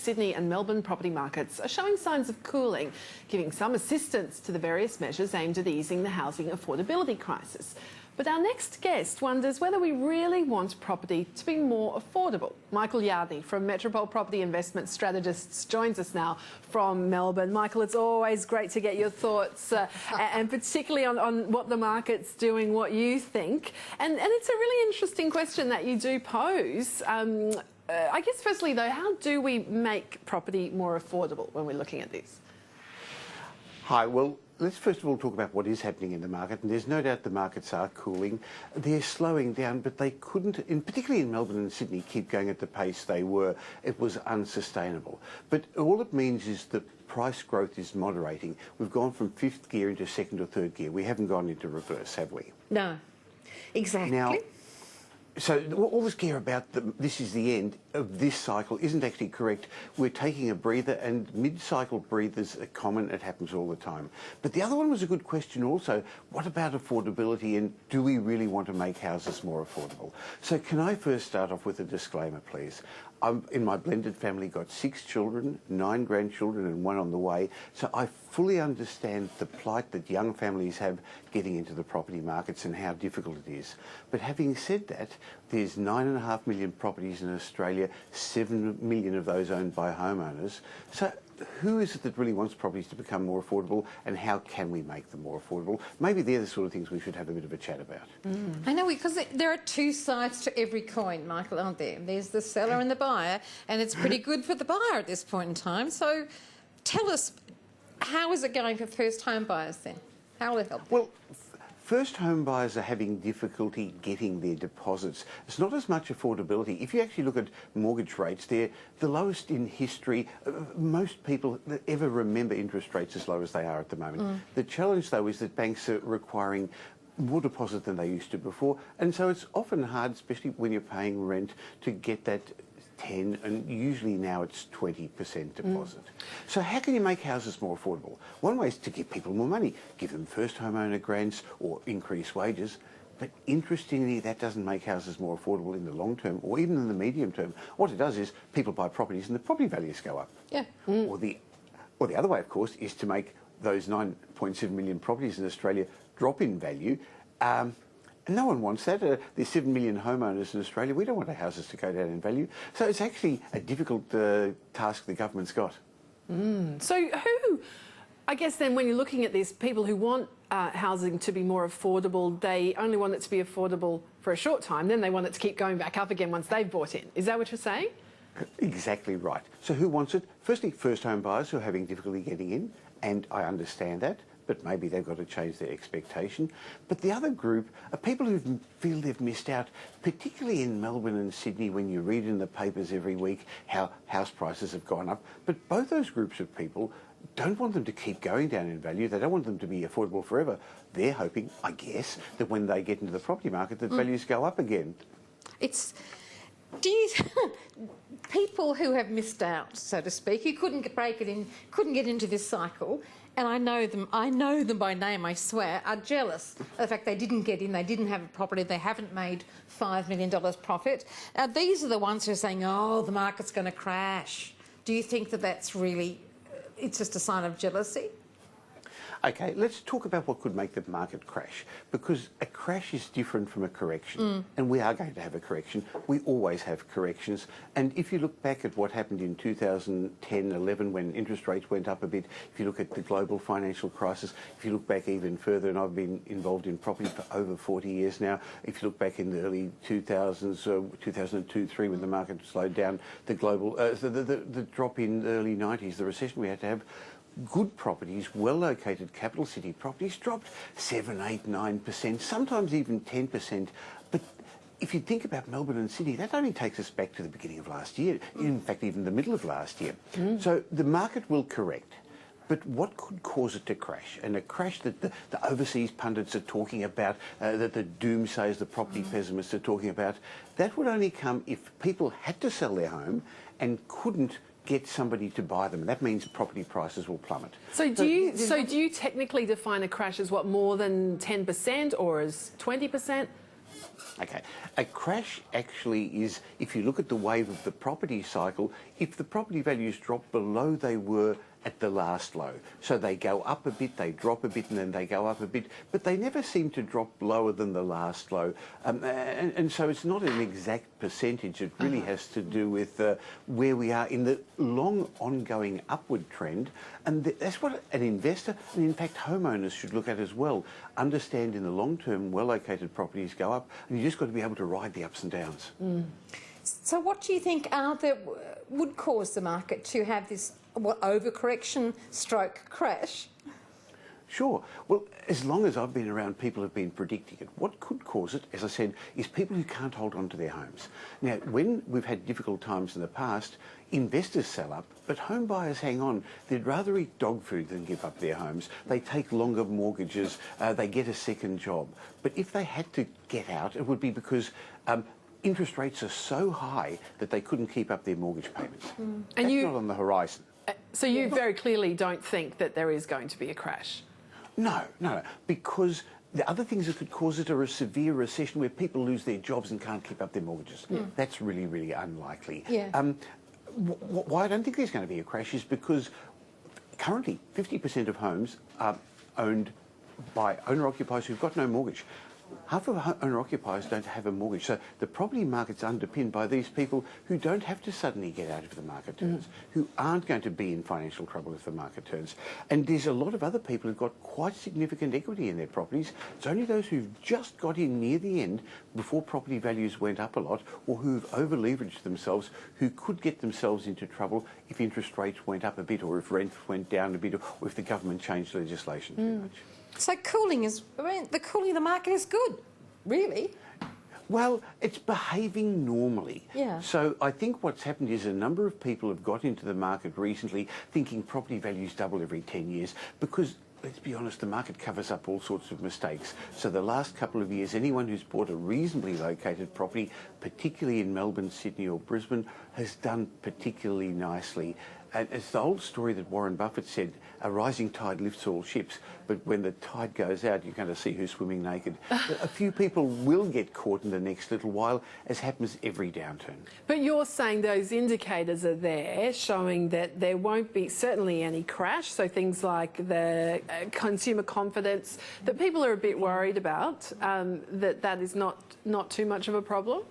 Sydney and Melbourne property markets are showing signs of cooling, giving some assistance to the various measures aimed at easing the housing affordability crisis. But our next guest wonders whether we really want property to be more affordable. Michael Yardney from Metropole Property Investment Strategists joins us now from Melbourne. Michael, it's always great to get your thoughts and particularly on what the market's doing, what you think. And it's a really interesting question that you do pose. I guess firstly though, how do we make property more affordable when we're looking at this? Hi, well, let's first of all talk about what is happening in the market, and there's no doubt the markets are cooling. They're slowing down, but they couldn't, particularly in Melbourne and Sydney, keep going at the pace they were. It was unsustainable. But all it means is that price growth is moderating. We've gone from fifth gear into second or third gear. We haven't gone into reverse, have we? No, exactly. Now, so all this gear about this is the end of this cycle isn't actually correct. We're taking a breather, and mid-cycle breathers are common. It happens all the time. But the other one was a good question also. What about affordability, and do we really want to make houses more affordable? So can I first start off with a disclaimer, please? In my blended family, got 6 children, 9 grandchildren and 1 on the way. So I fully understand the plight that young families have getting into the property markets and how difficult it is. But having said that, there's 9.5 million properties in Australia, 7 million of those owned by homeowners. So who is it that really wants properties to become more affordable, and how can we make them more affordable? Maybe they're the sort of things we should have a bit of a chat about. I know, because there are two sides to every coin, Michael, aren't there? There's the seller and the buyer, and it's pretty good for the buyer at this point in time. So tell us, how is it going for first home buyers then? How will it help? Well, first home buyers are having difficulty getting their deposits. It's not as much affordability. If you actually look at mortgage rates, they're the lowest in history. Most people ever remember interest rates as low as they are at the moment. The challenge, though, is that banks are requiring more deposit than they used to before, and so it's often hard, especially when you're paying rent, to get that 10, and usually now it's 20% deposit. So how can you make houses more affordable? One way is to give people more money, give them first homeowner grants or increase wages. But interestingly, that doesn't make houses more affordable in the long term or even in the medium term. What it does is people buy properties and the property values go up. Yeah. Or the other way, of course, is to make those 9.7 million properties in Australia drop in value. And no one wants that. There's 7 million homeowners in Australia. We don't want our houses to go down in value. So it's actually a difficult task the government's got. So who, I guess then when you're looking at this, people who want housing to be more affordable, they only want it to be affordable for a short time, then they want it to keep going back up again once they've bought in. Is that what you're saying? Exactly right. So who wants it? Firstly, first home buyers who are having difficulty getting in, and I understand that, but maybe they've got to change their expectation. But the other group are people who feel they've missed out, particularly in Melbourne and Sydney, when you read in the papers every week how house prices have gone up. But both those groups of people don't want them to keep going down in value. They don't want them to be affordable forever. They're hoping, I guess, that when they get into the property market, that values go up again. People who have missed out, so to speak, who couldn't get into this cycle, and I know them by name, I swear, are jealous of the fact they didn't get in, they didn't have a property, they haven't made $5 million profit. These are the ones who are saying, oh, the market's going to crash. Do you think that that's really, it's just a sign of jealousy? Okay, let's talk about what could make the market crash, because a crash is different from a correction, and we are going to have a correction. We always have corrections, and if you look back at what happened in 2010-11 when interest rates went up a bit, if you look at the global financial crisis, if you look back even further, and I've been involved in property for over 40 years now, if you look back in the early 2000s, 2002-03 when the market slowed down, the global, the drop in the early 90s, the recession we had to have, good properties, well-located capital city properties dropped 7, 8, 9%, sometimes even 10%. But if you think about Melbourne and Sydney, that only takes us back to the beginning of last year, in fact, even the middle of last year. So the market will correct. But what could cause it to crash? And a crash that the overseas pundits are talking about, that the doomsayers, the property pessimists are talking about, that would only come if people had to sell their home and couldn't get somebody to buy them, and that means property prices will plummet. So do you technically define a crash as what, more than 10% or as 20%? Okay. A crash actually is, if you look at the wave of the property cycle, if the property values drop below they were at the last low. So they go up a bit, they drop a bit, and then they go up a bit, but they never seem to drop lower than the last low. And so it's not an exact percentage. It really has to do with where we are in the long ongoing upward trend. And that's what an investor, and in fact homeowners, should look at as well. Understand in the long term, well-located properties go up, and you just got to be able to ride the ups and downs. So what do you think would cause the market to have this overcorrection stroke crash? Sure. Well, as long as I've been around, people have been predicting it. What could cause it, as I said, is people who can't hold on to their homes. Now, when we've had difficult times in the past, investors sell up, but home buyers hang on. They'd rather eat dog food than give up their homes. They take longer mortgages. They get a second job. But if they had to get out, it would be because interest rates are so high that they couldn't keep up their mortgage payments. That's not on the horizon. So you very clearly don't think that there is going to be a crash? No, because the other things that could cause it are a severe recession where people lose their jobs and can't keep up their mortgages. That's really, really unlikely. Yeah. Why I don't think there's going to be a crash is because currently 50% of homes are owned by owner-occupiers who've got no mortgage. Half of owner-occupiers don't have a mortgage. So the property market's underpinned by these people who don't have to suddenly get out if the market turns, who aren't going to be in financial trouble if the market turns. And there's a lot of other people who've got quite significant equity in their properties. It's only those who've just got in near the end before property values went up a lot, or who've over-leveraged themselves, who could get themselves into trouble if interest rates went up a bit, or if rent went down a bit, or if the government changed legislation too much. So the cooling of the market is good, really. Well, it's behaving normally. Yeah. So I think what's happened is a number of people have got into the market recently thinking property values double every 10 years because, let's be honest, the market covers up all sorts of mistakes. So the last couple of years, anyone who's bought a reasonably located property, particularly in Melbourne, Sydney or Brisbane, has done particularly nicely. And it's the old story that Warren Buffett said, a rising tide lifts all ships, but when the tide goes out, you're going to see who's swimming naked. A few people will get caught in the next little while, as happens every downturn. But you're saying those indicators are there, showing that there won't be certainly any crash, so things like the consumer confidence, that people are a bit worried about, that is not too much of a problem?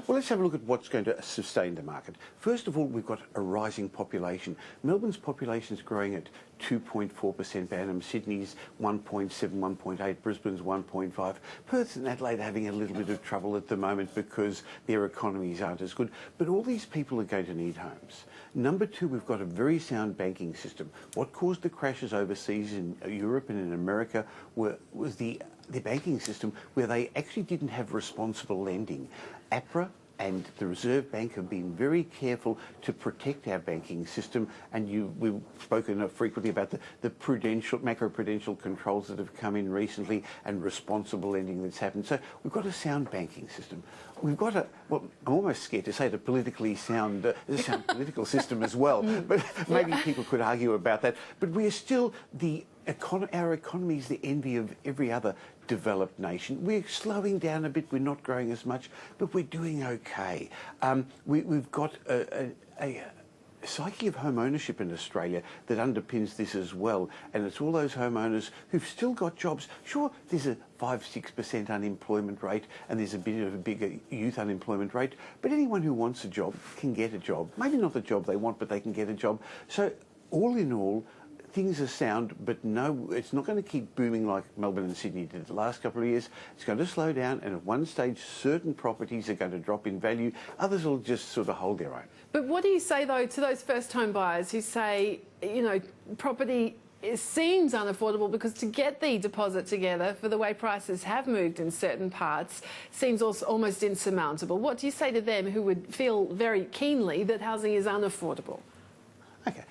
Well, let's have a look at what's going to sustain the market. First of all, we've got a rising population. Melbourne's population is growing at 2.4% per annum. Sydney's 1.7, 1.8. Brisbane's 1.5. Perth and Adelaide are having a little bit of trouble at the moment because their economies aren't as good. But all these people are going to need homes. Number two, we've got a very sound banking system. What caused the crashes overseas in Europe and in America was the banking system where they actually didn't have responsible lending. APRA and the Reserve Bank have been very careful to protect our banking system, and we've spoken frequently about the macro-prudential controls that have come in recently and responsible lending that's happened. So we've got a sound banking system. We've got I'm almost scared to say the politically sound, political system as well, but maybe people could argue about that. But we are still our economy is the envy of every other developed nation. We're slowing down a bit, we're not growing as much, but we're doing okay. We've got a psyche of home ownership in Australia that underpins this as well, and it's all those homeowners who've still got jobs. Sure, there's a 5-6% unemployment rate and there's a bit of a bigger youth unemployment rate, but anyone who wants a job can get a job. Maybe not the job they want, but they can get a job. So all in all, things are sound, but no, it's not going to keep booming like Melbourne and Sydney did the last couple of years. It's going to slow down, and at one stage, certain properties are going to drop in value. Others will just sort of hold their own. But what do you say, though, to those first-home buyers who say, property seems unaffordable because to get the deposit together for the way prices have moved in certain parts seems also almost insurmountable? What do you say to them who would feel very keenly that housing is unaffordable? Okay.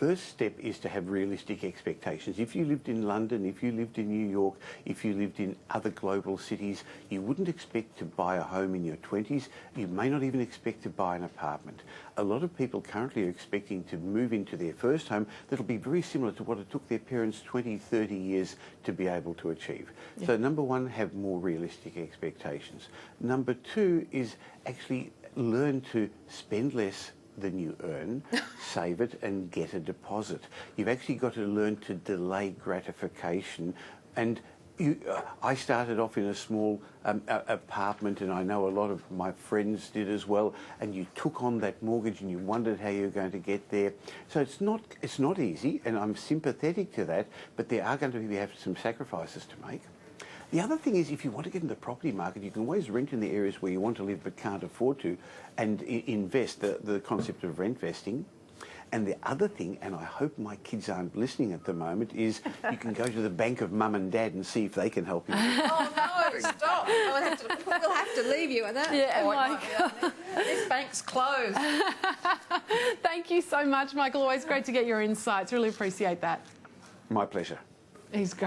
first step is to have realistic expectations. If you lived in London, if you lived in New York, if you lived in other global cities, you wouldn't expect to buy a home in your 20s. You may not even expect to buy an apartment. A lot of people currently are expecting to move into their first home that'll be very similar to what it took their parents 20, 30 years to be able to achieve. Yeah. So number one, have more realistic expectations. Number two is actually learn to spend less than you earn, save it and get a deposit. You've actually got to learn to delay gratification. And I started off in a small apartment, and I know a lot of my friends did as well, and you took on that mortgage and you wondered how you were going to get there. So it's not easy, and I'm sympathetic to that, but there are going to have some sacrifices to make. The other thing is, if you want to get into the property market, you can always rent in the areas where you want to live but can't afford to, and invest, the concept of rent vesting. And the other thing, and I hope my kids aren't listening at the moment, is you can go to the bank of mum and dad and see if they can help you. Oh no, stop. We'll have to leave you at that point. This bank's closed. Thank you so much, Michael. Always great to get your insights. Really appreciate that. My pleasure. He's great.